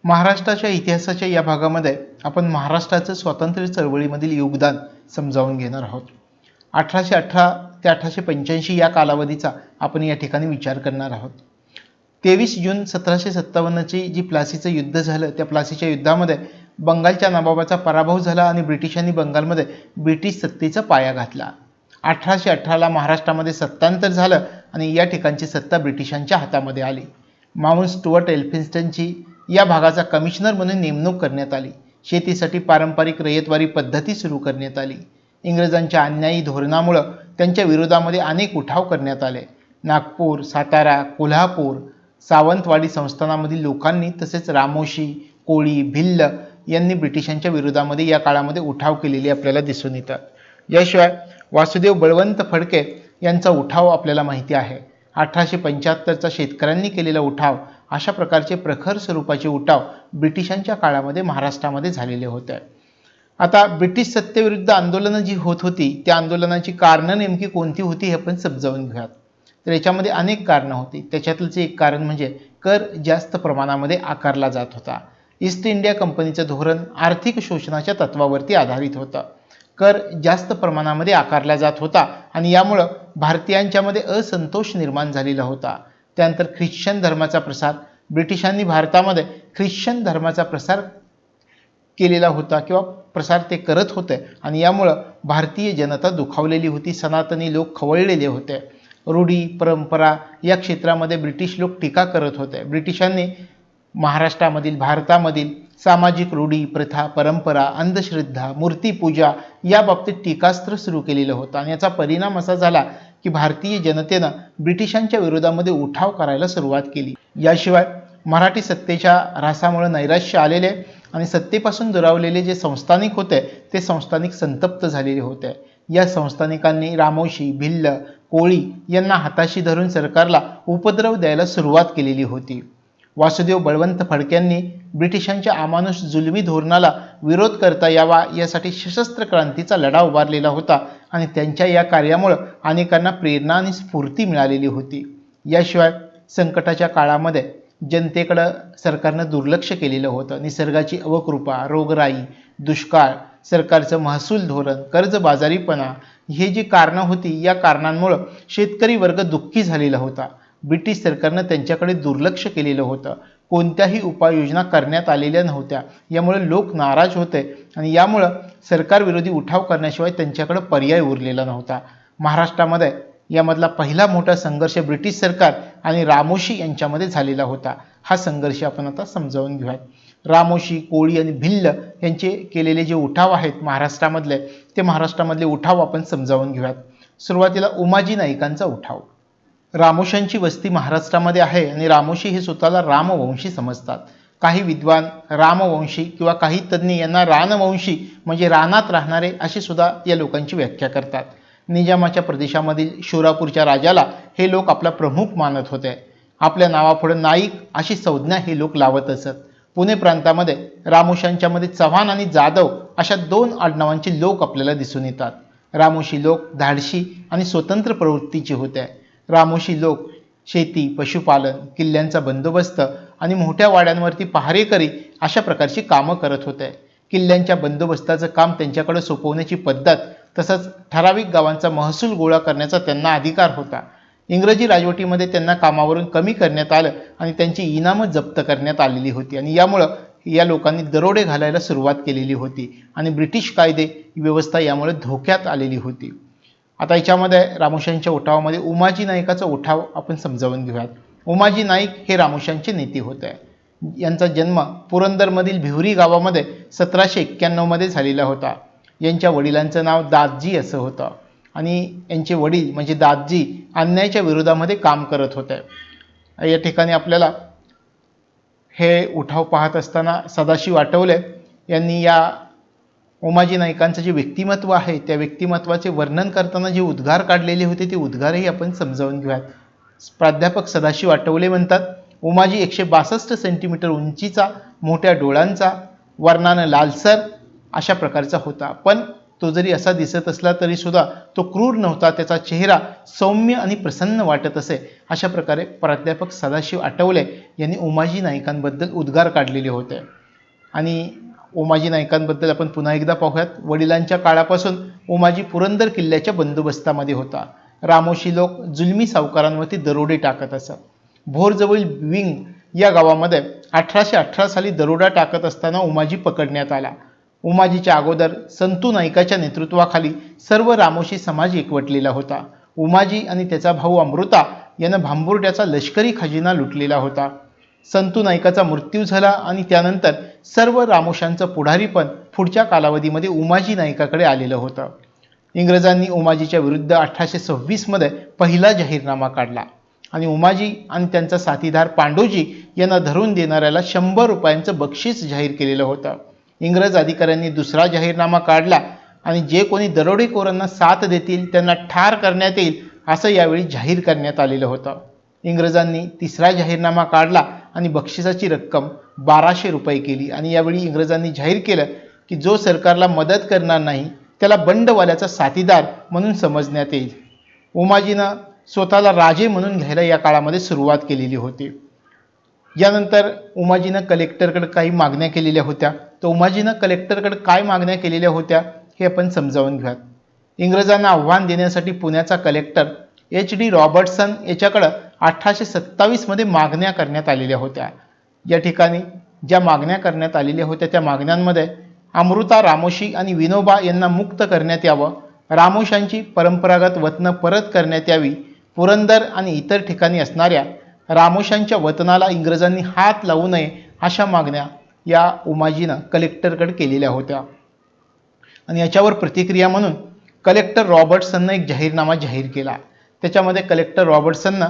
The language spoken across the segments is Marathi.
महाराष्ट्राच्या इतिहासाच्या या भागामध्ये आपण महाराष्ट्राचं स्वातंत्र्य चळवळीमधील योगदान समजावून घेणार आहोत। 1818 ते 1885 या कालावधीचा आपण या ठिकाणी विचार करणार आहोत। 23 जून 1757 ची जी प्लासीचं युद्ध झालं, त्या प्लासीच्या युद्धामध्ये बंगालच्या नवाबाचा पराभव झाला आणि ब्रिटिशांनी बंगालमध्ये ब्रिटिश सत्तेचा पाया घातला। 1818 ला महाराष्ट्रामध्ये सत्तांतर झालं आणि या ठिकाणची सत्ता ब्रिटिशांच्या हातामध्ये आली। माउंट स्टुअर्ट एल्फिन्स्टनची या भागाचा कमिशनर म्हणून नेमणूक करण्यात आली। शेतीसाठी पारंपरिक रयतवारी पद्धती सुरू करण्यात आली। इंग्रजांच्या अन्यायी धोरणामुळे त्यांच्या विरोधामध्ये अनेक उठाव करण्यात आले। नागपूर, सातारा, कोल्हापूर, सावंतवाडी संस्थानामधील लोकांनी तसेच रामोशी, कोळी, भिल्ल यांनी ब्रिटिशांच्या विरोधामध्ये या काळामध्ये उठाव केलेले आपल्याला दिसून येतात। याशिवाय वासुदेव बळवंत फडके यांचा उठाव आपल्याला माहिती आहे। 1875 चा शेतकऱ्यांनी केलेला उठाव, अशा प्रकारचे प्रखर स्वरूपाचे उठाव ब्रिटिशांच्या काळामध्ये महाराष्ट्रामध्ये झालेले होते। आता ब्रिटिश सत्तेविरुद्ध आंदोलनं जी होत होती, त्या आंदोलनाची कारणं नेमकी कोणती होती हे आपण समजावून घेऊयात। तर याच्यामध्ये अनेक कारणं होती। त्याच्यातलंच एक कारण म्हणजे कर जास्त प्रमाणामध्ये आकारला जात होता। ईस्ट इंडिया कंपनीचं धोरण आर्थिक शोषणाच्या तत्वावरती आधारित होतं। कर जास्त प्रमाणामध्ये आकारला जात होता आणि यामुळे भारतीयांच्यामध्ये असंतोष निर्माण झालेला होता। त्यानंतर ख्रिश्चन धर्माचा प्रसार, ब्रिटिशांनी भारतामध्ये ख्रिश्चन धर्माचा प्रसार केलेला होता किंवा प्रसार ते करत होते आणि यामुळे भारतीय जनता दुखावलेली होती। सनातनी लोक खवळलेले होते। रूढी परंपरा या क्षेत्रामध्ये ब्रिटिश लोक टीका करत होते। ब्रिटिशांनी महाराष्ट्रामधील, भारतामधील सामाजिक रूढी, प्रथा, परंपरा, अंधश्रद्धा, मूर्तीपूजा या बाबतीत टीकास्त्र सुरू केलेलं होतं आणि याचा परिणाम असा झाला की भारतीय जनतेनं ब्रिटिशांच्या विरोधामध्ये उठाव करायला सुरुवात केली। याशिवाय मराठी सत्तेच्या ऱ्हासामुळे नैराश्य आलेले आणि सत्तेपासून दुरावलेले जे संस्थानिक होते, ते संस्थानिक संतप्त झालेले होते। या संस्थानिकांनी रामोशी, भिल्ल, कोळी यांना हाताशी धरून सरकारला उपद्रव द्यायला सुरुवात केलेली होती। वासुदेव बळवंत फडक्यांनी ब्रिटिशांच्या अमानुष जुलमी धोरणाला विरोध करता यावा यासाठी सशस्त्र क्रांतीचा लढा उभारलेला होता आणि त्यांच्या या कार्यामुळे अनेकांना प्रेरणा आणि स्फूर्ती मिळालेली होती। याशिवाय संकटाच्या काळामध्ये जनतेकडे सरकारनं दुर्लक्ष केलेलं होतं। निसर्गाची अवकृपा, रोगराई, दुष्काळ, सरकारचं महसूल धोरण, कर्जबाजारीपणा हे जी कारणं होती, या कारणांमुळे शेतकरी वर्ग दुःखी झालेला होता। ब्रिटिश सरकारनं त्यांच्याकडे दुर्लक्ष केलेलं होतं। कोणत्याही उपाययोजना करण्यात आलेल्या नव्हत्या। यामुळे लोक नाराज होते आणि यामुळे सरकारविरोधी उठाव करण्याशिवाय त्यांच्याकडे पर्याय उरलेला नव्हता। महाराष्ट्रामध्ये यामधला पहिला मोठा संघर्ष ब्रिटिश सरकार आणि रामोशी यांच्यामध्ये झालेला होता। हा संघर्ष आपण आता समजावून घेऊयात। रामोशी, कोळी आणि भिल्ल यांचे केलेले जे उठाव आहेत महाराष्ट्रामधले, ते महाराष्ट्रामधले उठाव आपण समजावून घेऊयात। सुरुवातीला उमाजी नाईकांचा उठाव। रामोशांची वस्ती महाराष्ट्रामध्ये आहे आणि रामोशी हे स्वतःला रामवंशी समजतात। काही विद्वान रामवंशी किंवा काही तज्ञ यांना रानवंशी म्हणजे रानात राहणारे अशी सुद्धा या लोकांची व्याख्या करतात। निजामाच्या प्रदेशामधील शोरापूरच्या राजाला हे लोक आपला प्रमुख मानत होते। आपल्या नावापुढे नाईक अशी संज्ञा हे लोक लावत असत। पुणे प्रांतामध्ये रामोशांच्यामध्ये चव्हाण आणि जाधव अशा दोन आडनावांचे लोक आपल्याला दिसून येतात। रामोशी लोक धाडशी आणि स्वतंत्र प्रवृत्तीचे होते। रामोशी लोक शेती, पशुपालन, किल्ल्यांचा बंदोबस्त आणि मोठ्या वाड्यांवरती पहारेकरी अशा प्रकारची कामं करत होते। किल्ल्यांच्या बंदोबस्ताचं काम त्यांच्याकडे सोपवण्याची पद्धत, तसंच ठराविक गावांचा महसूल गोळा करण्याचा त्यांना अधिकार होता। इंग्रजी राजवटीमध्ये त्यांना कामावरून कमी करण्यात आलं आणि त्यांची इनामं जप्त करण्यात आलेली होती आणि यामुळं या लोकांनी दरोडे घालायला सुरुवात केलेली होती आणि ब्रिटिश कायदे व्यवस्था यामुळे धोक्यात आलेली होती। आता याच्यामध्ये रामोशांच्या उठावामध्ये उमाजी नाईकाचा उठाव आपण समजावून घेऊयात। उमाजी नाईक हे रामोशांचे नेते होते। यांचा जन्म पुरंदरमधील भिवरी गावामध्ये 1791 मध्ये झालेला होता। यांच्या वडिलांचं नाव दादजी असं होतं आणि यांचे वडील म्हणजे दादजी अन्यायाच्या विरोधामध्ये काम करत होते। या ठिकाणी आपल्याला हे उठाव पाहत असताना सदाशिव आठवले यांनी या उमाजी नाईकांचं जे व्यक्तिमत्व आहे, त्या व्यक्तिमत्वाचे वर्णन करताना जे उद्गार काढलेले होते, ते उद्गारही आपण समजावून घेऊयात। प्राध्यापक सदाशिव आठवले म्हणतात, उमाजी 162 सेंटीमीटर उंचीचा, मोठ्या डोळ्यांचा, वर्णानं लालसर अशा प्रकारचा होता, पण तो जरी असा दिसत असला तरी सुद्धा तो क्रूर नव्हता, त्याचा चेहरा सौम्य आणि प्रसन्न वाटत असे. अशा प्रकारे प्राध्यापक सदाशिव आठवले यांनी उमाजी नाईकांबद्दल उद्गार काढलेले होते. आणि उमाजी नाईकांबद्दल आपण पुन्हा एकदा पाहूयात. वडिलांच्या काळापासून उमाजी पुरंदर किल्ल्याच्या बंदोबस्तामध्ये होता. रामोशी लोक जुलमी सावकारांवरती दरोडे टाकत असत. भोरजवळील विंग या गावामध्ये 1818 साली दरोडा टाकत असताना उमाजी पकडण्यात आला. उमाजीच्या अगोदर संतू नाईकाच्या नेतृत्वाखाली सर्व रामोशी समाज एकवटलेला होता. उमाजी आणि त्याचा भाऊ अमृता यानं भांबुर्ड्याचा लष्करी खजिना लुटलेला होता. संतू नाईकाचा मृत्यू झाला आणि त्यानंतर सर्व रामोशांचं पुढारीपण पुढच्या कालावधीमध्ये उमाजी नाईकाकडे आलेलं होतं. इंग्रजांनी उमाजीच्या विरुद्ध 1826 मध्ये पहिला जाहीरनामा काढला आणि उमाजी आणि त्यांचा साथीदार पांडोजी यांना धरून देणाऱ्याला 100 रुपयांचं बक्षीस जाहीर केलेलं होतं. इंग्रज अधिकाऱ्यांनी दुसरा जाहीरनामा काढला आणि जे कोणी दरोडेखोरांना साथ देतील त्यांना ठार करण्यात येईल असं यावेळी जाहीर करण्यात आलेलं होतं. इंग्रजांनी तिसरा जाहीरनामा काढला आणि बक्षिसाची रक्कम 1200 रुपये केली आणि यावेळी इंग्रजांनी जाहीर केलं की जो सरकारला मदत करणार नाही त्याला बंडवाल्याचा साथीदार म्हणून समजण्यात येईल. उमाजीनं स्वतःला राजे म्हणून घ्यायला या काळामध्ये सुरुवात केलेली होती. यानंतर उमाजीनं कलेक्टरकडे काही मागण्या केलेल्या होत्या. तर उमाजीनं कलेक्टरकडे काय मागण्या केलेल्या होत्या हे आपण समजावून घेऊयात. इंग्रजांना आव्हान देण्यासाठी पुण्याचा कलेक्टर HD रॉबर्टसन याच्याकडं 1827 मध्ये मागण्या करण्यात आलेल्या होत्या. या ठिकाणी ज्या मागण्या करण्यात आलेल्या होत्या त्या मागण्यांमध्ये अमृता रामोशी आणि विनोबा यांना मुक्त करण्यात यावं, रामोशांची परंपरागत वतनं परत करण्यात यावी, पुरंदर आणि इतर ठिकाणी असणाऱ्या रामोशांच्या वतनाला इंग्रजांनी हात लावू नये अशा मागण्या या उमाजीनं कलेक्टरकडे केलेल्या होत्या. आणि याच्यावर प्रतिक्रिया म्हणून कलेक्टर रॉबर्टसननं एक जाहीरनामा जाहीर केला. त्याच्यामध्ये कलेक्टर रॉबर्टसननं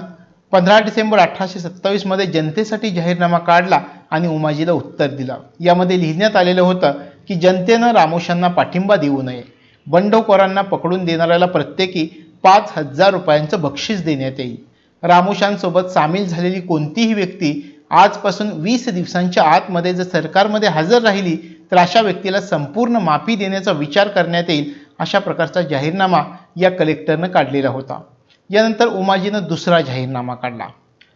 15 डिसेंबर 1827 मध्ये जनतेसाठी जाहीरनामा काढला आणि उमाजीला उत्तर दिलं. यामध्ये लिहिण्यात आलेलं होतं की जनतेनं रामोशांना पाठिंबा देऊ नये, बंडखोरांना पकडून देणाऱ्याला प्रत्येकी 5000 रुपयांचं बक्षीस देण्यात येईल, रामोशांसोबत सामील झालेली कोणतीही व्यक्ती आजपासून 20 दिवसांच्या आतमध्ये जर सरकारमध्ये हजर राहिली तर अशा व्यक्तीला संपूर्ण माफी देण्याचा विचार करण्यात येईल, अशा प्रकारचा जाहीरनामा या कलेक्टरनं काढलेला होता. यानंतर उमाजीनं दुसरा जाहीरनामा काढला.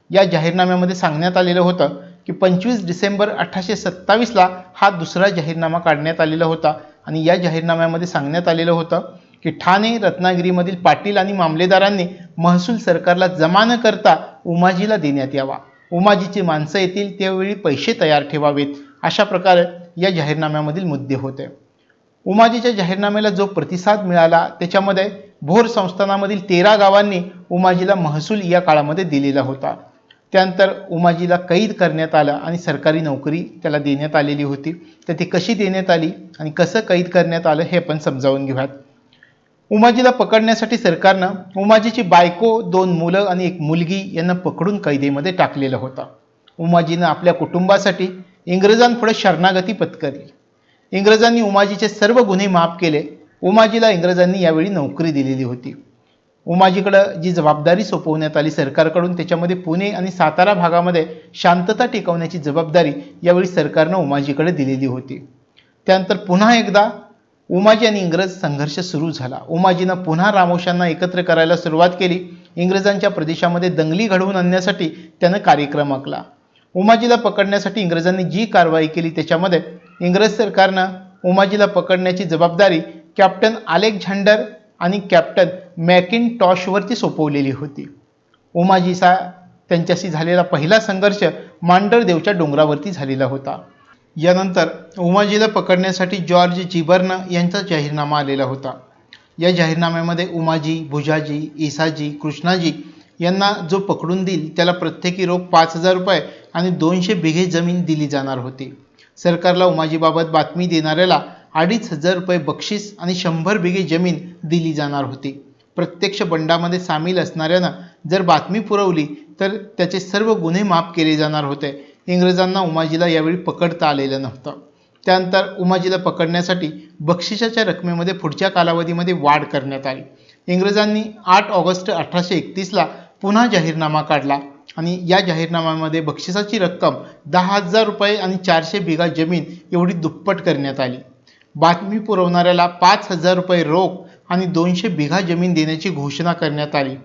या जाहीरनाम्यामध्ये सांगण्यात आलेलं होतं की 25 डिसेंबर 1827 ला हा दुसरा जाहीरनामा काढण्यात आलेला होता आणि या जाहीरनाम्यामध्ये सांगण्यात आलेलं होतं की ठाणे रत्नागिरीमधील पाटील आणि मामलेदारांनी महसूल सरकारला जमा न करता उमाजीला देण्यात यावा, उमाजीची माणसं येतील त्यावेळी पैसे तयार ठेवावेत, अशा प्रकारे या जाहीरनाम्यामधील मुद्दे होते. उमाजीच्या जाहीरनाम्याला जो प्रतिसाद मिळाला त्याच्यामध्ये भोर संस्थानामधील 13 गावांनी उमाजीला महसूल या काळामध्ये दिलेला होता. त्यानंतर उमाजीला कैद करण्यात आलं आणि सरकारी नोकरी त्याला देण्यात आलेली होती. तर ती कशी देण्यात आली आणि कसं कैद करण्यात आलं हे आपण समजावून घेऊयात. उमाजीला पकडण्यासाठी सरकारनं उमाजीची बायको, 2 मुलं आणि 1 मुलगी यांना पकडून कैदेमध्ये टाकलेलं होतं. उमाजीनं आपल्या कुटुंबासाठी इंग्रजांपुढे शरणागती पत्करली. इंग्रजांनी उमाजीचे सर्व गुन्हे माफ केले. उमाजीला इंग्रजांनी यावेळी नोकरी दिलेली होती. उमाजीकडं जी जबाबदारी सोपवण्यात आली सरकारकडून त्याच्यामध्ये पुणे आणि सातारा भागामध्ये शांतता टिकवण्याची जबाबदारी यावेळी सरकारनं उमाजीकडे दिलेली होती. त्यानंतर पुन्हा एकदा उमाजी आणि इंग्रज संघर्ष सुरू झाला. उमाजीनं पुन्हा रामोशांना एकत्र करायला सुरुवात केली. इंग्रजांच्या प्रदेशामध्ये दंगली घडवून आणण्यासाठी त्यानं कार्यक्रम आखला. उमाजीला पकडण्यासाठी इंग्रजांनी जी कारवाई केली त्याच्यामध्ये इंग्रज सरकारनं उमाजीला पकडण्याची जबाबदारी कॅप्टन अलेक्झांडर आणि कॅप्टन मॅकिनटॉशवरती सोपवलेली होती. उमाजीचा त्यांच्याशी झालेला पहिला संघर्ष मांडरदेवच्या डोंगरावरती झालेला होता. यानंतर उमाजीला पकडण्यासाठी जॉर्ज जिबर्न यांचा जाहीरनामा आलेला होता. या जाहीरनाम्यामध्ये उमाजी, भुजाजी, ईसाजी, कृष्णाजी यांना जो पकडून देईल त्याला प्रत्येकी रोख 5000 रुपये आणि 200 बिघे जमीन दिली जाणार होती. सरकारला उमाजीबाबत बातमी देणाऱ्याला 2500 रुपये बक्षीस आणि 100 बिघे जमीन दिली जाणार होती. प्रत्यक्ष बंडामध्ये सामील असणाऱ्यांना जर बातमी पुरवली तर त्याचे सर्व गुन्हे माफ केले जाणार होते. इंग्रजांना उमाजीला यावेळी पकडता आलेलं नव्हतं. त्यानंतर उमाजीला पकडण्यासाठी बक्षिसाच्या रकमेमध्ये पुढच्या कालावधीमध्ये वाढ करण्यात आली. इंग्रजांनी 8 ऑगस्ट 1831 ला पुन्हा जाहीरनामा काढला आणि या जाहीरनाम्यामध्ये बक्षिसाची रक्कम 10,000 रुपये आणि 400 बिघा जमीन एवढी दुप्पट करण्यात आली. बातमी पुरवणाऱ्याला 5,000 रुपये रोख आणि 200 बिघा जमीन देण्याची घोषणा करण्यात आली.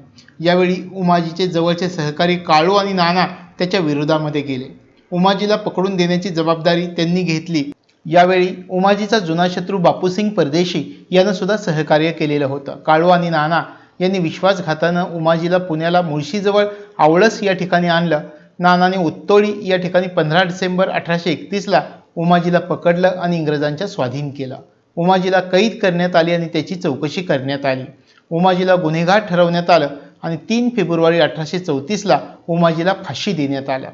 यावेळी उमाजीचे जवळचे सहकारी काळू आणि नाना त्याच्या विरोधामध्ये गेले. उमाजीला पकडून देण्याची जबाबदारी त्यांनी घेतली. यावेळी उमाजीचा जुना शत्रू बापूसिंग परदेशी यानं सुद्धा सहकार्य केलेलं होतं. काळू आणि नाना यांनी विश्वासघातानं उमाजीला पुण्याला मुळशीजवळ आवळस या ठिकाणी आणलं. नानाने उत्तोळी या ठिकाणी 15 डिसेंबर 1831ला उमाजीला पकडलं आणि इंग्रजांच्या स्वाधीन केलं. उमाजीला कैद करण्यात आली आणि त्याची चौकशी करण्यात आली. उमाजीला गुन्हेगार ठरवण्यात आलं आणि 3 फेब्रुवारी 1834ला उमाजीला फाशी देण्यात आल्या.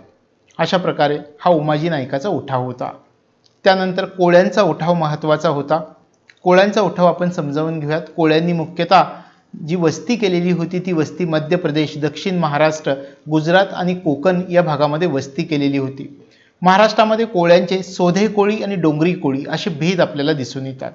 अशा प्रकारे हा उमाजी नाईकाचा उठाव होता. त्यानंतर कोळ्यांचा उठाव महत्त्वाचा होता. कोळ्यांचा उठाव आपण समजावून घेऊयात. कोळ्यांनी मुख्यतः जी वस्ती केलेली होती ती वस्ती मध्य प्रदेश, दक्षिण महाराष्ट्र, गुजरात आणि कोकण या भागामध्ये वस्ती केलेली होती. महाराष्ट्रामध्ये कोळ्यांचे सोधे कोळी आणि डोंगरी कोळी असे भेद आपल्याला दिसून येतात.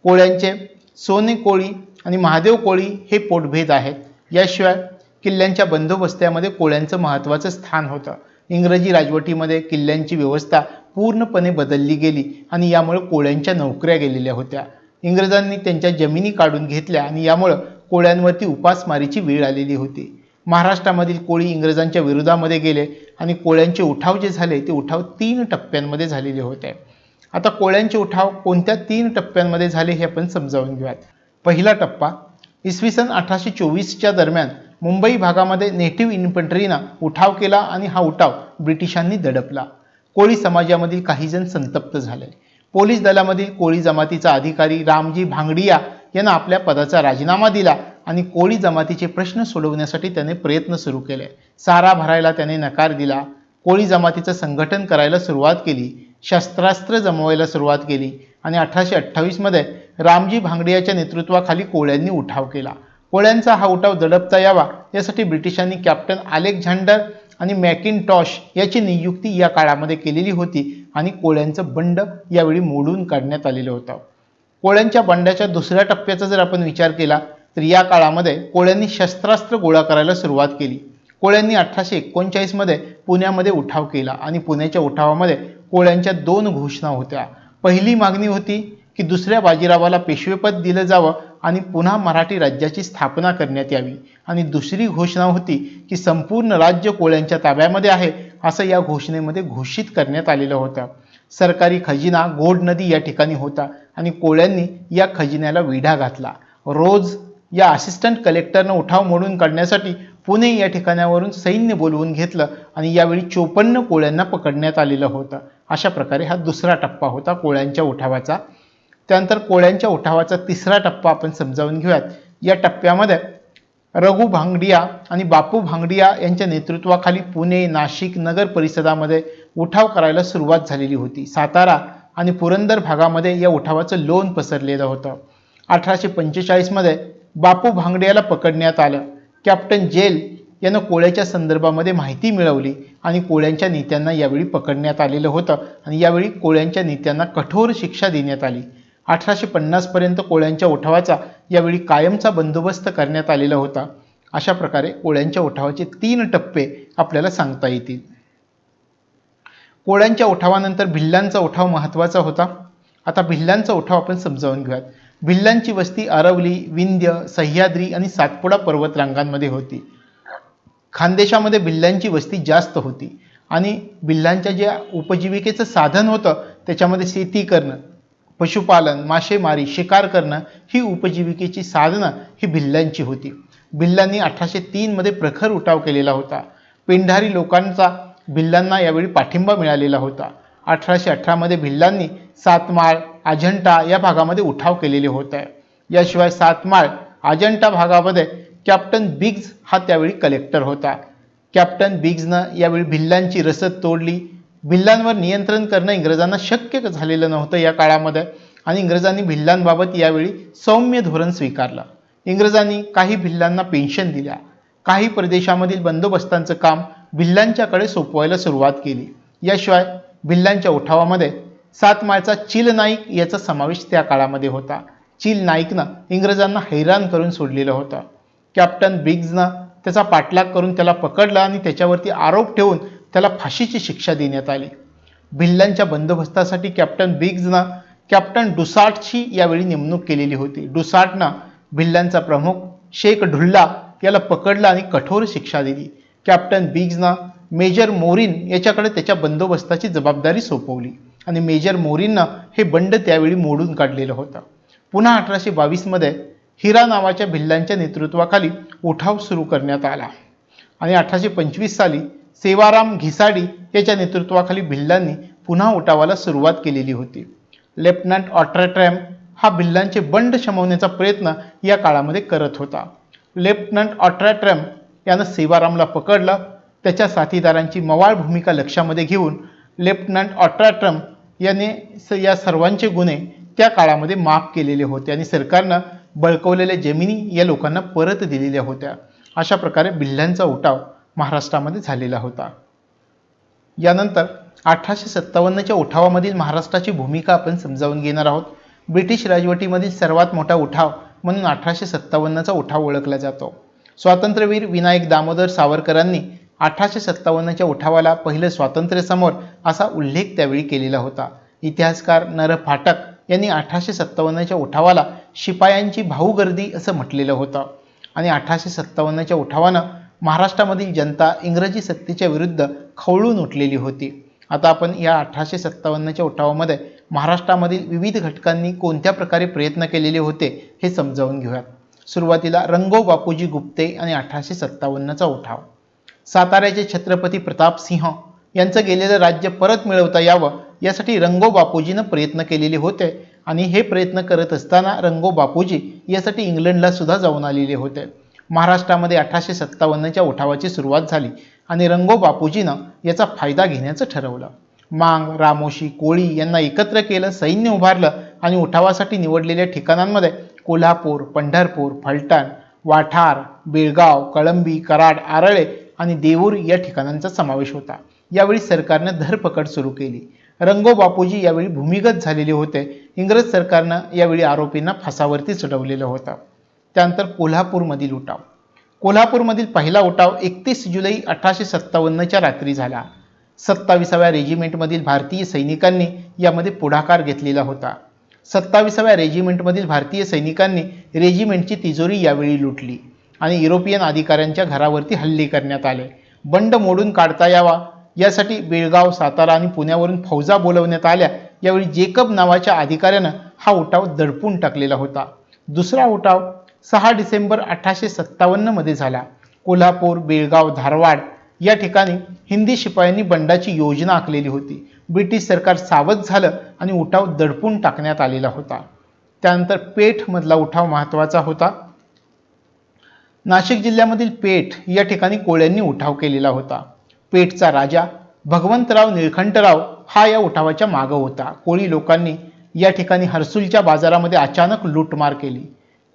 कोळ्यांचे सोने कोळी आणि महादेव कोळी हे पोटभेद आहेत. याशिवाय किल्ल्यांच्या बंदोबस्त्यामध्ये कोळ्यांचं महत्त्वाचं स्थान होतं. इंग्रजी राजवटीमध्ये किल्ल्यांची व्यवस्था पूर्णपणे बदलली गेली आणि यामुळे कोळ्यांच्या नोकऱ्या गेलेल्या होत्या. इंग्रजांनी त्यांच्या जमिनी काढून घेतल्या आणि यामुळं कोळ्यांवरती उपासमारीची वेळ आलेली होती. महाराष्ट्रामधील कोळी इंग्रजांच्या विरोधामध्ये गेले आणि कोळ्यांचे उठाव जे झाले ते उठाव 3 टप्प्यांमध्ये झालेले होते. आता कोळ्यांचे उठाव कोणत्या 3 टप्प्यांमध्ये झाले हे आपण समजावून घेऊयात. पहिला टप्पा इसवी सन 1824च्या दरम्यान मुंबई भागामध्ये नेटिव्ह इन्फंट्रीनं उठाव केला आणि हा उठाव ब्रिटिशांनी दडपला. कोळी समाजामधील काही जण संतप्त झाले. पोलीस दलामधील कोळी जमातीचा अधिकारी रामजी भांगडिया यांना आपल्या पदाचा राजीनामा दिला आणि कोळी जमातीचे प्रश्न सोडवण्यासाठी त्याने प्रयत्न सुरू केले. सारा भरायला त्याने नकार दिला. कोळी जमातीचं संघटन करायला सुरुवात केली. शस्त्रास्त्र जमवायला सुरुवात केली आणि 1828मध्ये रामजी भांगडियाच्या नेतृत्वाखाली कोळ्यांनी उठाव केला. कोळ्यांचा हा उठाव दडपता यावा यासाठी ब्रिटिशांनी कॅप्टन अलेक्झांडर आणि मॅकिनटॉश याची नियुक्ती या काळामध्ये केलेली होती आणि कोळ्यांचं बंड यावेळी मोडून काढण्यात आलेलं होतं. कोळ्यांच्या बंडाच्या दुसऱ्या टप्प्याचा जर आपण विचार केला तर या काळामध्ये कोळ्यांनी शस्त्रास्त्र गोळा करायला सुरुवात केली. कोळ्यांनी 1839मध्ये पुण्यामध्ये उठाव केला आणि पुण्याच्या उठावामध्ये कोळ्यांच्या 2 घोषणा होत्या. पहिली मागणी होती की दुसऱ्या बाजीरावाला पेशवेपद दिलं जावं आणि पुन्हा मराठी राज्याची स्थापना करण्यात यावी आणि दुसरी घोषणा होती की संपूर्ण राज्य कोळ्यांच्या ताब्यामध्ये आहे असं या घोषणेमध्ये घोषित करण्यात आलेलं होतं. सरकारी खजिना गोड नदी या ठिकाणी होता आणि कोळ्यांनी या खजिन्याला विडा घातला. रोज या असिस्टंट कलेक्टरनं उठाव मोडून काढण्यासाठी पुणे या ठिकाणावरून सैन्य बोलवून घेतलं आणि यावेळी 54 कोळ्यांना पकडण्यात आलेलं होतं. अशा प्रकारे हा दुसरा टप्पा होता कोळ्यांच्या उठावाचा. त्यानंतर कोळ्यांच्या उठावाचा तिसरा टप्पा आपण समजावून घेऊयात. या टप्प्यामध्ये रघु भांगडिया आणि बापू भांगडिया यांच्या नेतृत्वाखाली पुणे, नाशिक नगर परिषदामध्ये उठाव करायला सुरुवात झालेली होती. सातारा आणि पुरंदर भागामध्ये या उठावाचं लोण पसरलेलं होतं. 1845मध्ये बापू भांगडियाला पकडण्यात आलं. कॅप्टन जेल यानं कोळ्याच्या संदर्भामध्ये माहिती मिळवली आणि कोळ्यांच्या नेत्यांना यावेळी पकडण्यात आलेलं होतं आणि यावेळी कोळ्यांच्या नेत्यांना कठोर शिक्षा देण्यात आली. 1850 पर्यंत कोळ्यांच्या उठावाचा यावेळी कायमचा बंदोबस्त करण्यात आलेला होता. अशा प्रकारे कोळ्यांच्या उठावाचे 3 टप्पे आपल्याला सांगता येतील. कोळ्यांच्या उठावानंतर भिल्लांचा उठाव महत्त्वाचा होता. आता भिल्लांचा उठाव आपण समजावून घेऊयात. भिल्लांची वस्ती अरवली, विंध्य, सह्याद्री आणि सातपुडा पर्वतरांगांमध्ये होती. खानदेशामध्ये भिल्लांची वस्ती जास्त होती आणि भिल्लांच्या जे उपजीविकेचं साधन होतं त्याच्यामध्ये शेती करणं, पशुपालन, मासेमारी, शिकार करणं ही उपजीविकेची साधनं ही भिल्लांची होती. भिल्लांनी 1803 मध्ये प्रखर उठाव केलेला होता. पेंढारी लोकांचा भिल्लांना यावेळी पाठिंबा मिळालेला होता. 1818 मध्ये भिल्लांनी सातमाळ, अजंठा या भागामध्ये उठाव केलेले होते. याशिवाय सातमाळ, अजंठा भागामध्ये कॅप्टन बिग्ज हा त्यावेळी कलेक्टर होता. कॅप्टन बिग्जनं यावेळी भिल्लांची रसद तोडली. भिल्लांवर नियंत्रण करणं इंग्रजांना शक्य झालेलं नव्हतं या काळामध्ये आणि इंग्रजांनी भिल्लांबाबत यावेळी सौम्य धोरण स्वीकारलं. इंग्रजांनी काही भिल्लांना पेन्शन दिल्या. काही प्रदेशामधील बंदोबस्तांचं काम भिल्लांच्याकडे सोपवायला सुरुवात केली. याशिवाय भिल्लांच्या उठावामध्ये सातमाळचा चिल नाईक याचा समावेश त्या काळामध्ये होता. चिल नाईकनं इंग्रजांना हैराण करून सोडलेलं होतं. कॅप्टन बिग्जनं त्याचा पाठलाग करून त्याला पकडलं आणि त्याच्यावरती आरोप ठेवून त्याला फाशीची शिक्षा देण्यात आली. भिल्लांच्या बंदोबस्तासाठी कॅप्टन बिग्जनं कॅप्टन डुसार्टची यावेळी नेमणूक केलेली होती. डुसार्टनं भिल्लांचा प्रमुख शेख ढुल्ला याला पकडलं आणि कठोर शिक्षा दिली. कॅप्टन बिग्जनं मेजर मोरिन याच्याकडे त्याच्या बंदोबस्ताची जबाबदारी सोपवली आणि मेजर मोरिननं हे बंड त्यावेळी मोडून काढलेलं होतं. पुन्हा 1822 मध्ये हिरा नावाच्या भिल्लांच्या नेतृत्वाखाली उठाव सुरू करण्यात आला आणि 1825 साली सेवाराम घिसाडी याच्या नेतृत्वाखाली भिल्लांनी पुन्हा उठावाला सुरुवात केलेली होती. लेफ्टनंट ऑट्रॅट्रॅम हा भिल्लांचे बंड शमवण्याचा प्रयत्न या काळामध्ये करत होता. लेफ्टनंट ऑट्रॅट्रॅम यानं सेवारामला पकडलं. त्याच्या साथीदारांची मवाळ भूमिका लक्षामध्ये घेऊन लेफ्टनंट ऑट्रॅट्रॅम याने या सर्वांचे गुन्हे त्या काळामध्ये माफ केलेले होते आणि सरकारनं बळकवलेल्या जमिनी या लोकांना परत दिलेल्या होत्या. अशा प्रकारे भिल्लांचा उठाव महाराष्ट्रामध्ये झालेला होता. यानंतर 1857च्या उठावामधील महाराष्ट्राची भूमिका आपण समजावून घेणार आहोत. ब्रिटिश राजवटीमधील सर्वात मोठा उठाव म्हणून 1857चा उठाव ओळखला जातो. स्वातंत्र्यवीर विनायक दामोदर सावरकरांनी 1857च्या उठावाला पहिलं स्वातंत्र्य समर असा उल्लेख त्यावेळी केलेला होता. इतिहासकार नर फाटक यांनी 1857च्या उठावाला शिपायांची भाऊगर्दी असं म्हटलेलं होतं आणि 1857च्या उठावानं महाराष्ट्रामधील जनता इंग्रजी सत्तेच्या विरुद्ध खवळून उठलेली होती. आता आपण या 1857च्या उठावामध्ये महाराष्ट्रामधील विविध घटकांनी कोणत्या प्रकारे प्रयत्न केलेले होते हे समजावून घेऊयात. सुरुवातीला रंगो बापूजी गुप्ते आणि 1857चा उठाव. साताऱ्याचे छत्रपती प्रताप सिंह यांचं गेलेलं राज्य परत मिळवता यावं यासाठी रंगो बापूजीनं प्रयत्न केलेले होते आणि हे प्रयत्न करत असताना रंगो बापूजी यासाठी इंग्लंडला सुद्धा जाऊन आलेले होते. महाराष्ट्रामध्ये 1857च्या उठावाची सुरुवात झाली आणि रंगो बापूजीनं याचा फायदा घेण्याचं ठरवलं. मांग, रामोशी, कोळी यांना एकत्र केलं, सैन्य उभारलं आणि उठावासाठी निवडलेल्या ठिकाणांमध्ये कोल्हापूर, पंढरपूर, फलटण, वाठार, बेळगाव, कळंबी, कराड, आरळे आणि देऊर या ठिकाणांचा समावेश होता. यावेळी सरकारने धरपकड सुरू केली. रंगो बापूजी यावेळी भूमिगत झालेले होते. इंग्रज सरकारनं यावेळी आरोपींना फासावरती चढवलेलं होतं. त्यानंतर कोल्हापूरमधील उठाव. कोल्हापूरमधील पहिला उठाव 31 जुलै 1857च्या रात्री झाला. 27व्या रेजिमेंटमधील भारतीय सैनिकांनी यामध्ये पुढाकार घेतलेला होता. 27व्या रेजिमेंटमधील भारतीय सैनिकांनी रेजिमेंटची तिजोरी यावेळी लुटली आणि युरोपियन अधिकाऱ्यांच्या घरावरती हल्ले करण्यात आले. बंड मोडून काढता यावा यासाठी बेळगाव, सातारा आणि पुण्यावरून फौजा बोलवण्यात आल्या. यावेळी जेकब नावाच्या अधिकाऱ्यानं हा उठाव दडपून टाकलेला होता. दुसरा उठाव 6 डिसेंबर 1857 मध्ये झाला. कोल्हापूर, बेळगाव, धारवाड या ठिकाणी हिंदी शिपायांनी बंडाची योजना आखलेली होती. ब्रिटिश सरकार सावध झालं आणि उठाव दडपून टाकण्यात आलेला होता. त्यानंतर पेठ मधला उठाव महत्त्वाचा होता. नाशिक जिल्ह्यामधील पेठ या ठिकाणी कोळ्यांनी उठाव केलेला होता. पेठचा राजा भगवंतराव निळकंठराव हा या उठावाच्या मागं होता. कोळी लोकांनी या ठिकाणी हर्सुलच्या बाजारामध्ये अचानक लूटमार केली.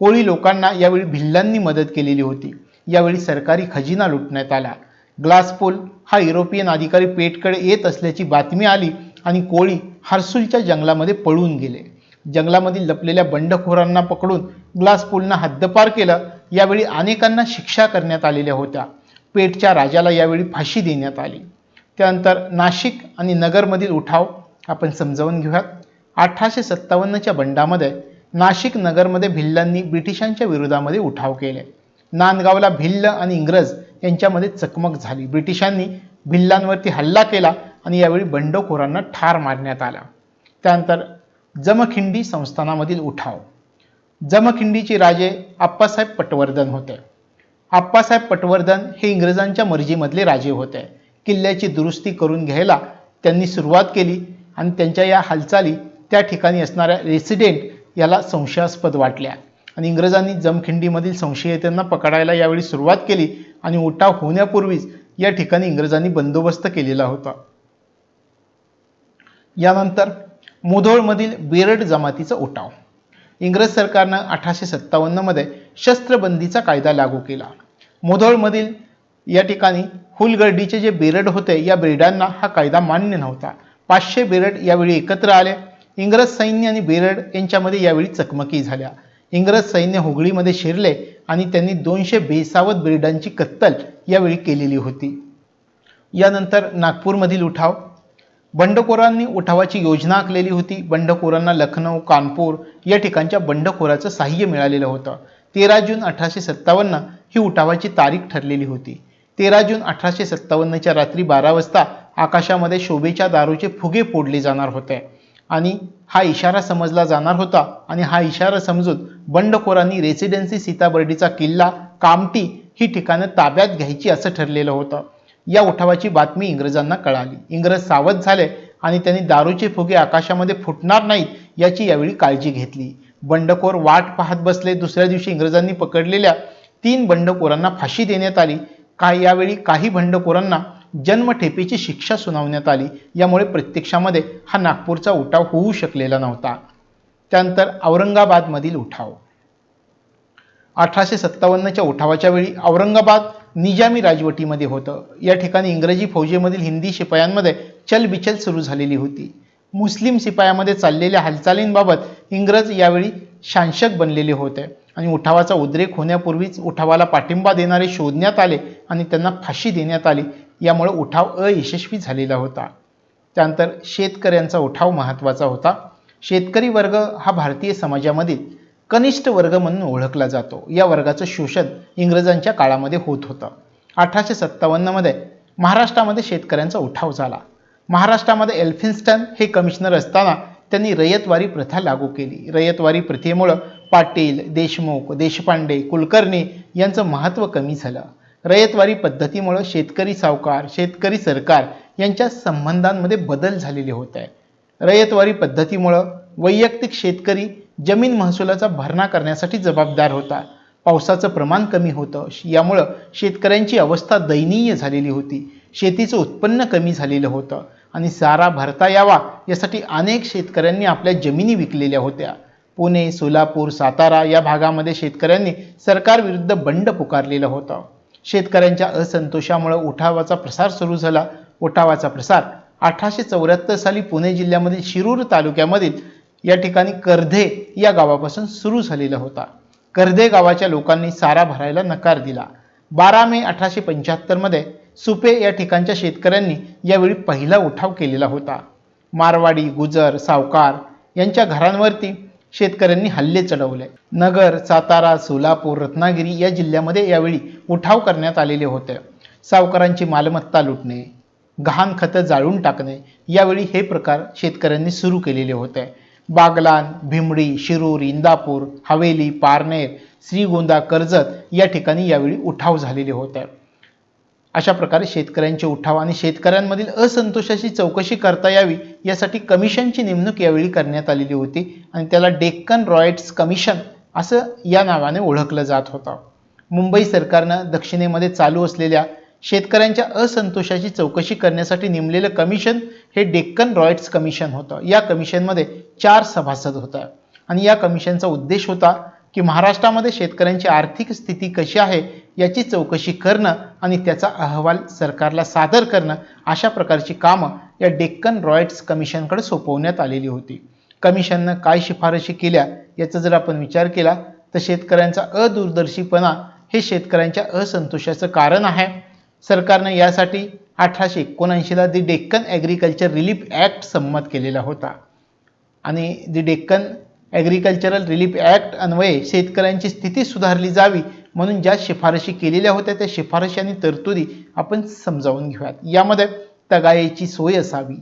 कोळी लोकांना यावेळी भिल्लांनी मदत केलेली होती. यावेळी सरकारी खजिना लुटण्यात आला. ग्लासपूल हा युरोपियन अधिकारी पेठकडे येत असल्याची बातमी आली आणि कोळी हर्सुलच्या जंगलामध्ये पळून गेले. जंगलामधील लपलेल्या बंडखोरांना पकडून ग्लासपूलनं हद्दपार केलं. यावेळी अनेकांना शिक्षा करण्यात आलेल्या होत्या. पेठच्या राजाला यावेळी फाशी देण्यात आली. त्यानंतर नाशिक आणि नगरमधील उठाव आपण समजावून घेऊयात. 1857च्या बंडामध्ये नाशिक नगरमध्ये भिल्लांनी ब्रिटिशांच्या विरोधामध्ये उठाव केले. नांदगावला भिल्ल आणि इंग्रज यांच्यामध्ये चकमक झाली. ब्रिटिशांनी भिल्लांवरती हल्ला केला आणि यावेळी बंडखोरांना ठार मारण्यात आला. त्यानंतर जमखिंडी संस्थानामधील उठाव. जमखिंडीचे राजे आप्पासाहेब पटवर्धन होते. आप्पासाहेब पटवर्धन हे इंग्रजांच्या मर्जीमधले राजे होते. किल्ल्याची दुरुस्ती करून घ्यायला त्यांनी सुरुवात केली आणि त्यांच्या या हालचाली त्या ठिकाणी असणाऱ्या रेसिडेंट याला संशयास्पद वाटल्या आणि इंग्रजांनी जमखिंडीमधील संशयितांना पकडायला यावेळी सुरुवात केली आणि उठाव होण्यापूर्वीच या ठिकाणी इंग्रजांनी बंदोबस्त केलेला होता. यानंतर मुधोळमधील बेरड जमातीचा उठाव. इंग्रज सरकारनं 1857 मध्ये शस्त्रबंदीचा कायदा लागू केला. मुधोळमधील या ठिकाणी हुलगर्डीचे जे बेरड होते या बेरडांना हा कायदा मान्य नव्हता. 500 बेरड यावेळी एकत्र आले. इंग्रज सैन्य आणि बेरड यांच्यामध्ये यावेळी चकमकी झाल्या. इंग्रज सैन्य हुगळीमध्ये शिरले आणि त्यांनी 200 बेसावध बेरडांची कत्तल यावेळी केलेली होती. यानंतर नागपूरमधील उठाव. बंडखोरांनी उठावाची योजना आखलेली होती. बंडखोरांना लखनौ, कानपूर या ठिकाणच्या बंडखोराचं साह्य मिळालेलं होतं. 13 जून 1857 ही उठावाची तारीख ठरलेली होती. 13 जून 1857च्या रात्री 12 वाजता आकाशामध्ये शोभेच्या दारूचे फुगे फोडले जाणार होते आणि हा इशारा समजला जाणार होता आणि हा इशारा समजून बंडखोरांनी रेसिडेन्सी सीताबर्डीचा किल्ला, कामठी ही ठिकाणं ताब्यात घ्यायची असं ठरलेलं होतं. या उठावाची बातमी इंग्रजांना कळाली. इंग्रज सावध झाले आणि त्यांनी दारूचे फुगे आकाशामध्ये फुटणार नाहीत याची यावेळी काळजी घेतली. बंडखोर वाट पाहत बसले. दुसऱ्या दिवशी इंग्रजांनी पकडलेल्या 3 बंडखोरांना फाशी देण्यात आली. यावेळी काही बंडखोरांना जन्मठेपेची शिक्षा सुनावण्यात आली. यामुळे प्रत्यक्षामध्ये हा नागपूरचा उठाव होऊ शकलेला नव्हता. त्यानंतर औरंगाबादमधील उठाव. 1857च्या उठावाच्या वेळी औरंगाबाद निजामी राजवटीमध्ये होतं. या ठिकाणी इंग्रजी फौजेमधील हिंदी शिपायांमध्ये चलबिचल सुरू झालेली होती. मुस्लिम शिपायामध्ये चाललेल्या हालचालींबाबत इंग्रज यावेळी शासक बनलेले होते आणि उठावाचा उद्रेक होण्यापूर्वीच उठावाला पाठिंबा देणारे शोधण्यात आले आणि त्यांना फाशी देण्यात आली. यामुळे उठाव अयशस्वी झालेला होता. त्यानंतर शेतकऱ्यांचा उठाव महत्त्वाचा होता. शेतकरी वर्ग हा भारतीय समाजामधील कनिष्ठ वर्ग म्हणून ओळखला जातो. या वर्गाचं शोषण इंग्रजांच्या काळामध्ये होत होतं. 1857 महाराष्ट्रामध्ये शेतकऱ्यांचा उठाव झाला. महाराष्ट्रामध्ये एल्फिन्स्टन हे कमिशनर असताना त्यांनी रयतवारी प्रथा लागू केली. रयतवारी प्रथेमुळे पाटील, देशमुख, देशपांडे, कुलकर्णी यांचं महत्त्व कमी झालं. रयतवारी पद्धतीमुळे शेतकरी सावकार, शेतकरी सरकार यांच्या संबंधांमध्ये बदल झालेले होते. रयतवारी पद्धतीमुळे वैयक्तिक शेतकरी जमीन महसुलाचा भरणा करण्यासाठी जबाबदार होता. पावसाचं प्रमाण कमी होतं. यामुळं शेतकऱ्यांची अवस्था दयनीय झालेली होती. शेतीचं उत्पन्न कमी झालेलं होतं आणि सारा भरता यावा यासाठी अनेक शेतकऱ्यांनी आपल्या जमिनी विकलेल्या होत्या. पुणे, सोलापूर, सातारा या भागामध्ये शेतकऱ्यांनी सरकारविरुद्ध बंड पुकारलेलं होतं. शेतकऱ्यांच्या असंतोषामुळे उठावाचा प्रसार सुरू झाला. उठावाचा प्रसार 1874 साली पुणे जिल्ह्यामधील शिरूर तालुक्यामधील या ठिकाणी कर्धे या गावापासून सुरू झालेला होता. कर्धे गावाच्या लोकांनी सारा भरायला नकार दिला. 12 मे 1875 सुपे या ठिकाणच्या शेतकऱ्यांनी यावेळी पहिला उठाव केलेला होता. मारवाडी, गुजर, सावकार यांच्या घरांवरती शेतकऱ्यांनी हल्ले चढवले. नगर, सातारा, सोलापूर, रत्नागिरी या जिल्ह्यामध्ये यावेळी उठाव करण्यात आलेले होते. सावकारांची मालमत्ता लुटणे, गहाण खतं जाळून टाकणे यावेळी हे प्रकार शेतकऱ्यांनी सुरू केलेले होते. बागलान, भिमडी, शिरूर, इंदापूर, हवेली, पारनेर, श्रीगोंदा, कर्जत या ठिकाणी यावेळी उठाव झालेले होते. अशा प्रकारे शेतकऱ्यांचे उठाव आणि शेतकऱ्यांमधील असंतोषाची चौकशी करता यावी यासाठी कमिशनची नेमणूक यावेळी करण्यात आलेली होती आणि त्याला डेक्कन रॉयट्स कमिशन असं या नावाने ओळखलं जात होतं. मुंबई सरकारनं दक्षिणेमध्ये चालू असलेल्या शेतकऱ्यांच्या असंतोषाची चौकशी करण्यासाठी नेमलेलं कमिशन हे डेक्कन रॉयट्स कमिशन होतं. या कमिशनमध्ये 4 सभासद होते आणि या कमिशनचा उद्देश होता की महाराष्ट्रामध्ये शेतकऱ्यांची आर्थिक स्थिती कशी आहे याची चौकशी करणं आणि त्याचा अहवाल सरकारला सादर करणं अशा प्रकारची कामं या डेक्कन रॉयट्स कमिशनकडे सोपवण्यात आलेली होती. कमिशननं काय शिफारशी केल्या याचा जर आपण विचार केला तर शेतकऱ्यांचा अदूरदर्शीपणा हे शेतकऱ्यांच्या असंतोषाचं कारण आहे. सरकारनं यासाठी 1879ला दी डेक्कन ॲग्रिकल्चर रिलीफ ॲक्ट संमत केलेला होता आणि दी डेक्कन ॲग्रिकल्चरल रिलीफ ॲक्ट अन्वये शेतकऱ्यांची स्थिती सुधारली जावी म्हणून ज्या शिफारशी केलेल्या होत्या त्या शिफारशी आणि तरतुदी आपण समजावून घेऊयात. यामध्ये तगायेची सोय असावी.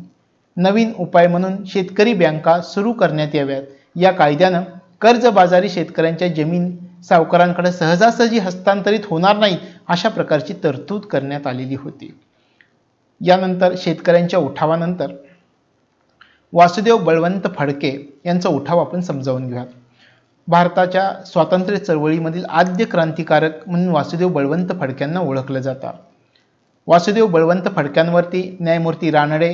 नवीन उपाय म्हणून शेतकरी बँका सुरू करण्यात याव्यात. या कायद्यानं कर्जबाजारी शेतकऱ्यांच्या जमीन सावकारांकडे सहजासहजी हस्तांतरित होणार नाहीत अशा प्रकारची तरतूद करण्यात आलेली होती. यानंतर शेतकऱ्यांच्या उठावानंतर वासुदेव बळवंत फडके यांचा उठाव आपण समजावून घेऊयात. भारताच्या स्वातंत्र्य चळवळीमधील आद्य क्रांतिकारक म्हणून वासुदेव बळवंत फडक्यांना ओळखलं जातं. वासुदेव बळवंत फडक्यांवरती न्यायमूर्ती रानडे,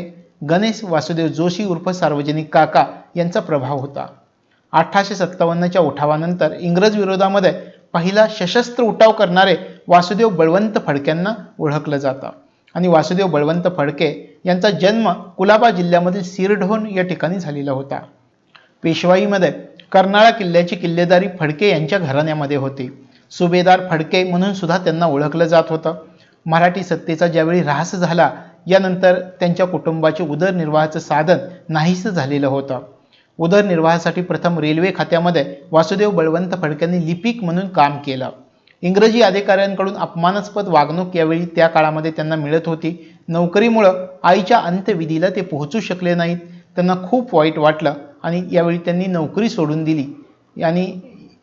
गणेश वासुदेव जोशी उर्फ सार्वजनिक काका यांचा प्रभाव होता. 1857च्या उठावानंतर इंग्रज विरोधामध्ये पहिला सशस्त्र उठाव करणारे वासुदेव बळवंत फडक्यांना ओळखलं जातं आणि वासुदेव बळवंत फडके यांचा जन्म कुलाबा जिल्ह्यामधील सिरढोण या ठिकाणी झालेला होता. पेशवाईमध्ये कर्नाळा किल्ल्याची किल्लेदारी फडके यांच्या घराण्यामध्ये होती. सुभेदार फडके म्हणून सुद्धा त्यांना ओळखलं जात होतं. मराठी सत्तेचा ज्यावेळी ऱ्हास झाला यानंतर त्यांच्या कुटुंबाचे उदरनिर्वाहाचं साधन नाहीसं झालेलं होतं. उदरनिर्वाहासाठी प्रथम रेल्वे खात्यामध्ये वासुदेव बळवंत फडक्यांनी लिपिक म्हणून काम केलं. इंग्रजी अधिकाऱ्यांकडून अपमानास्पद वागणूक यावेळी त्या काळामध्ये त्यांना मिळत होती. नोकरीमुळं आईच्या अंत्यविधीला ते पोहोचू शकले नाहीत. त्यांना खूप वाईट वाटलं आणि यावेळी त्यांनी नोकरी सोडून दिली. आणि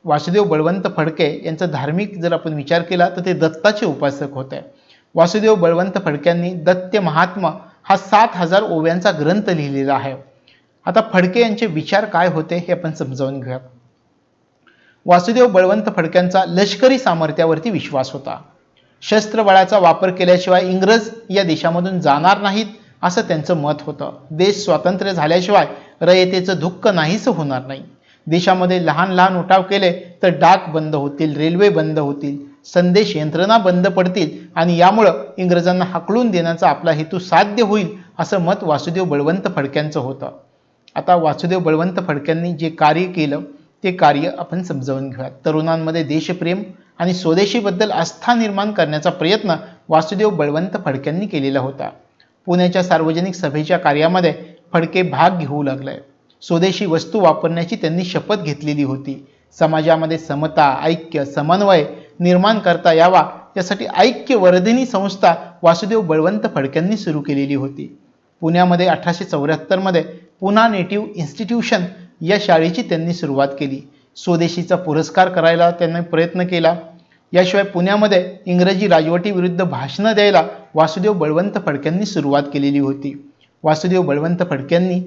वासुदेव बळवंत फडके यांचा धार्मिक जर आपण विचार केला तर ते दत्ताचे उपासक होते. वासुदेव बळवंत फडक्यांनी दत्त महात्मा हा 7000 ओव्यांचा ग्रंथ लिहिलेला आहे. आता फडके यांचे विचार काय होते हे आपण समजावून घेऊया. वासुदेव बळवंत फडक्यांचा लष्करी सामर्थ्यावरती विश्वास होता. शस्त्रबळाचा वापर केल्याशिवाय इंग्रज या देशामधून जाणार नाहीत असं त्यांचं मत होतं. देश स्वातंत्र्य झाल्याशिवाय रयतेचं दुःख नाहीसं होणार नाही. देशामध्ये लहान लहान उठाव केले तर डाक बंद होतील, रेल्वे बंद होतील, संदेश यंत्रणा बंद पडतील आणि यामुळं इंग्रजांना हाकलून देण्याचा आपला हेतू साध्य होईल असं मत वासुदेव बळवंत फडक्यांचं होतं. आता वासुदेव बळवंत फडक्यांनी जे कार्य केलं ते कार्य आपण समजावून घेऊयात. तरुणांमध्ये देशप्रेम आणि स्वदेशीबद्दल आस्था निर्माण करण्याचा प्रयत्न वासुदेव बळवंत फडक्यांनी केलेला होता. पुण्याच्या सार्वजनिक सभेच्या कार्यामध्ये फडके भाग घेऊ लागले. स्वदेशी वस्तू वापरण्याची त्यांनी शपथ घेतलेली होती. समाजामध्ये समता, ऐक्य, समन्वय निर्माण करता यावा यासाठी ऐक्य वर्धिनी संस्था वासुदेव बळवंत फडक्यांनी सुरू केलेली होती. पुण्यामध्ये 1874 मध्ये पुणा नेटिव्ह इन्स्टिट्यूशन या शाळेची त्यांनी सुरुवात केली. स्वदेशीचा पुरस्कार करायला त्यांनी प्रयत्न केला. याशिवाय पुण्यामध्ये इंग्रजी राजवटीविरुद्ध भाषणं द्यायला वासुदेव बळवंत फडक्यांनी सुरुवात केलेली होती. वासुदेव बळवंत फडक्यांनी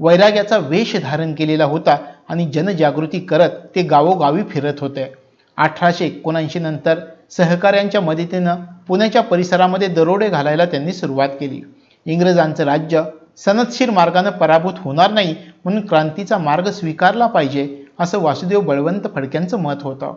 वैराग्याचा वेश धारण केलेला होता आणि जनजागृती करत ते गावोगावी फिरत होते. 1879 नंतर सहकाऱ्यांच्या मदतीनं पुण्याच्या परिसरामध्ये दरोडे घालायला त्यांनी सुरुवात केली. इंग्रजांचं राज्य सनदशीर मार्गाने पराभूत होणार नाही म्हणून क्रांतीचा मार्ग स्वीकारला पाहिजे असं वासुदेव बळवंत फडक्यांचं मत होतं.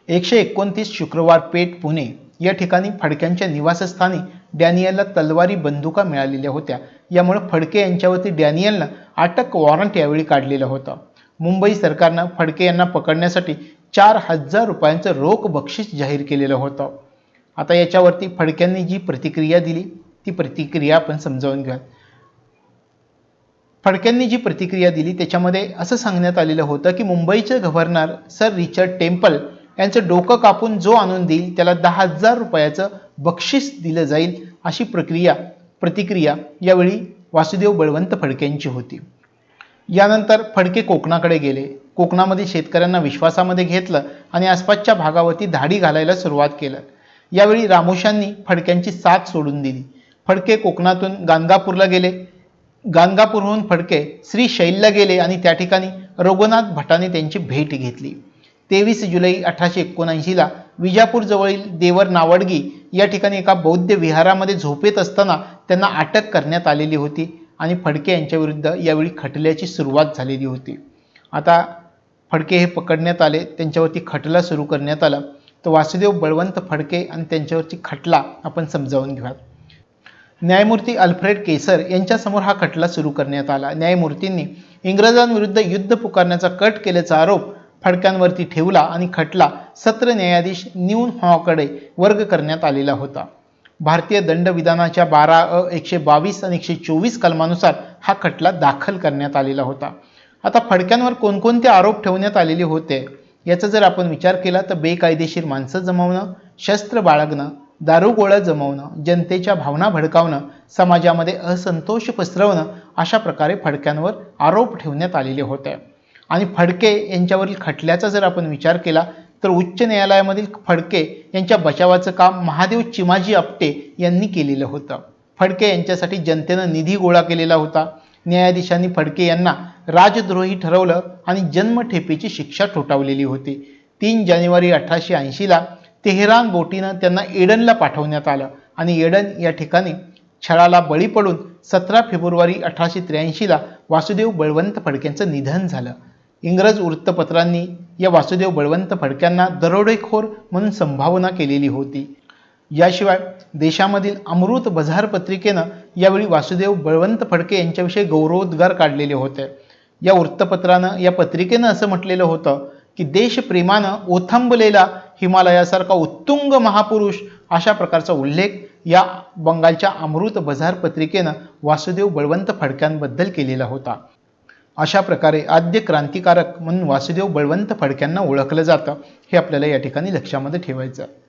129 शुक्रवार पेठ पुणे या ठिकाणी फडक्यांच्या निवासस्थानी डॅनियलला तलवारी बंदुका मिळालेल्या होत्या. यामुळे फडके यांच्यावरती डॅनियलनं अटक वॉरंट यावेळी काढलेलं होतं. मुंबई सरकारनं फडके यांना पकडण्यासाठी 4000 रुपयांचं रोख बक्षीस जाहीर केलेलं होतं. आता याच्यावरती फडक्यांनी जी प्रतिक्रिया दिली ती प्रतिक्रिया आपण समजावून घ्या. फडक्यांनी जी प्रतिक्रिया दिली त्याच्यामध्ये असं सांगण्यात आलेलं होतं की मुंबईचे गव्हर्नर सर रिचर्ड टेम्पल यांचं डोकं कापून जो आणून देईल त्याला 10,000 रुपयाचं बक्षीस दिलं जाईल अशी प्रतिक्रिया यावेळी वासुदेव बळवंत फडक्यांची होती. यानंतर फडके कोकणाकडे गेले. कोकणामध्ये शेतकऱ्यांना विश्वासामध्ये घेतलं आणि आसपासच्या भागावरती धाडी घालायला सुरुवात केलं. यावेळी रामोशांनी फडक्यांची साथ सोडून दिली. फडके कोकणातून गाणगापूरला गेले. गाणगापूरहून फडके श्रीशैलला गेले आणि त्या ठिकाणी रघुनाथ भटाने त्यांची भेट घेतली. 23 जुलै 1879 विजापूर जवळील देवर नावडगी या ठिकाणी एका बौद्ध विहारामध्ये झोपेत असताना त्यांना अटक करण्यात आलेली होती आणि फडके यांच्या विरुद्ध यावेळी खटल्याची सुरुवात झालेली होती. आता फडके हे पकडण्यात आले, त्यांच्यावरती खटला सुरू करण्यात आला. तर वासुदेव बळवंत फडके आणि त्यांच्यावरची खटला आपण समजावून घेऊयात. न्यायमूर्ती अल्फ्रेड केसर यांच्यासमोर हा खटला सुरू करण्यात आला. न्यायमूर्तींनी इंग्रजांविरुद्ध युद्ध पुकारण्याचा कट केल्याचा आरोप फडक्यांवरती ठेवला आणि खटला सत्र न्यायाधीश न्यून हॉकडे वर्ग करण्यात आलेला होता. भारतीय दंडविधानाच्या 12 122 आणि 124 कलमानुसार हा खटला दाखल करण्यात आलेला होता. आता फडक्यांवर कोणकोणते आरोप ठेवण्यात आलेले होते याचा जर आपण विचार केला तर बेकायदेशीर माणसं जमवणं, शस्त्र बाळगणं, दारुगोळा जमवणं, जनतेच्या भावना भडकावणं, समाजामध्ये असंतोष पसरवणं अशा प्रकारे फडक्यांवर आरोप ठेवण्यात आलेले होते. आणि फडके यांच्यावरील खटल्याचा जर आपण विचार केला तर उच्च न्यायालयामधील फडके यांच्या बचावाचं काम महादेव चिमाजी आपटे यांनी केलेलं होतं. फडके यांच्यासाठी जनतेनं निधी गोळा केलेला होता. न्यायाधीशांनी फडके यांना राजद्रोही ठरवलं आणि जन्मठेपेची शिक्षा ठोठावलेली होती. 3 जानेवारी 1880 तेहरान बोटीनं त्यांना एडनला पाठवण्यात आलं आणि एडन या ठिकाणी छळाला बळी पडून 17 फेब्रुवारी 1883 वासुदेव बळवंत फडक्यांचं निधन झालं. इंग्रज वृत्तपत्रांनी या वासुदेव बळवंत फडक्यांना दरोडेखोर म्हणून संभावना केलेली होती. याशिवाय देशामधील अमृत बझार पत्रिकेनं यावेळी वासुदेव बळवंत फडके यांच्याविषयी गौरवोद्गार काढलेले होते. या वृत्तपत्रानं या पत्रिकेनं असं म्हटलेलं होतं की देशप्रेमानं ओथंबलेला हिमालयासारखा उत्तुंग महापुरुष अशा प्रकारचा उल्लेख या बंगालच्या अमृत बझार पत्रिकेनं वासुदेव बळवंत फडक्यांबद्दल केलेला होता. अशा प्रकारे आद्य क्रांतिकारक म्हणून वासुदेव बळवंत फडक्यांना ओळखलं जातं, हे आपल्याला या ठिकाणी लक्षामध्ये ठेवायचं आहे.